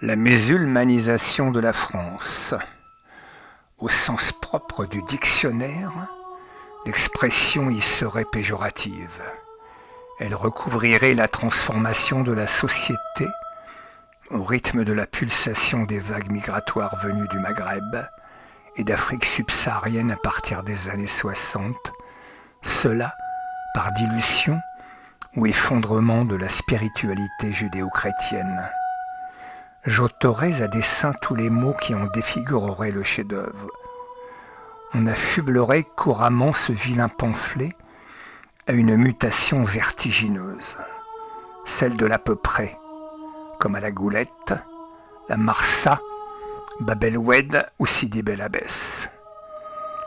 La musulmanisation de la France. Au sens propre du dictionnaire, l'expression y serait péjorative. Elle recouvrirait la transformation de la société au rythme de la pulsation des vagues migratoires venues du Maghreb et d'Afrique subsaharienne à partir des années 60, cela par dilution ou effondrement de la spiritualité judéo-chrétienne. J'ôterais à dessein tous les mots qui en défigureraient le chef-d'œuvre. On affublerait couramment ce vilain pamphlet à une mutation vertigineuse, celle de l'à peu près, comme à la Goulette, la Marsa, Bab el-Oued ou Sidi Bel Abbès.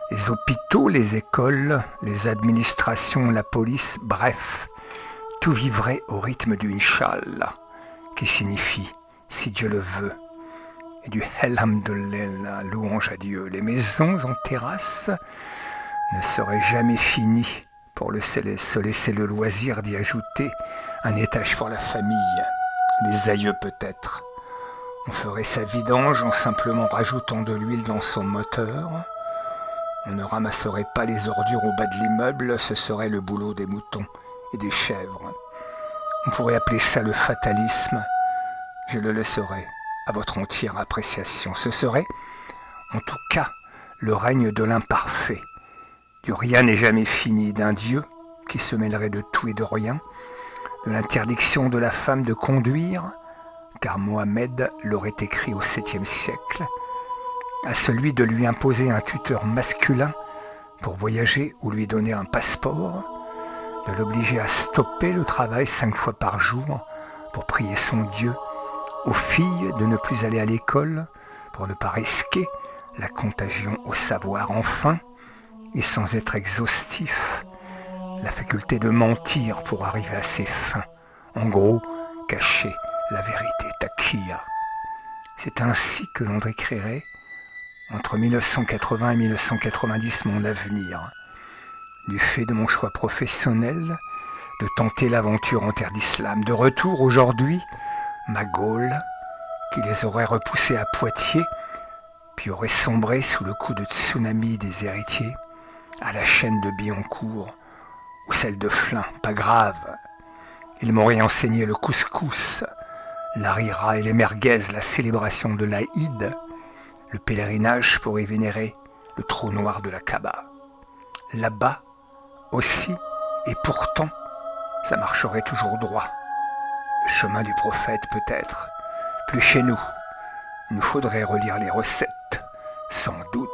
Les hôpitaux, les écoles, les administrations, la police, bref, tout vivrait au rythme du Inch'Allah, qui signifie si Dieu le veut, et du Elhamdulillah, louange à Dieu. Les maisons en terrasse ne seraient jamais finies pour se laisser le loisir d'y ajouter un étage pour la famille, les aïeux peut-être. On ferait sa vidange en simplement rajoutant de l'huile dans son moteur. On ne ramasserait pas les ordures au bas de l'immeuble, ce serait le boulot des moutons et des chèvres. On pourrait appeler ça le fatalisme. Je le laisserai à votre entière appréciation. Ce serait, en tout cas, le règne de l'imparfait, du rien n'est jamais fini, d'un Dieu qui se mêlerait de tout et de rien, de l'interdiction de la femme de conduire, car Mohammed l'aurait écrit au 7e siècle, à celui de lui imposer un tuteur masculin pour voyager ou lui donner un passeport, de l'obliger à stopper le travail 5 fois par jour pour prier son Dieu, aux filles de ne plus aller à l'école pour ne pas risquer la contagion au savoir. Enfin, et sans être exhaustif, la faculté de mentir pour arriver à ses fins. En gros, cacher la vérité, taqiya. C'est ainsi que l'on décrirait, entre 1980 et 1990, mon avenir, du fait de mon choix professionnel, de tenter l'aventure en terre d'islam. De retour aujourd'hui, ma Gaule, qui les aurait repoussés à Poitiers, puis aurait sombré sous le coup de tsunami des héritiers, à la chaîne de Billancourt, ou celle de Flins, pas grave. Ils m'auraient enseigné le couscous, l'harira et les merguez, la célébration de l'Aïd, le pèlerinage pour y vénérer le trou noir de la Kaaba. Là-bas aussi, et pourtant, ça marcherait toujours droit. Le chemin du prophète peut-être, plus chez nous. Il nous faudrait relire les recettes, sans doute.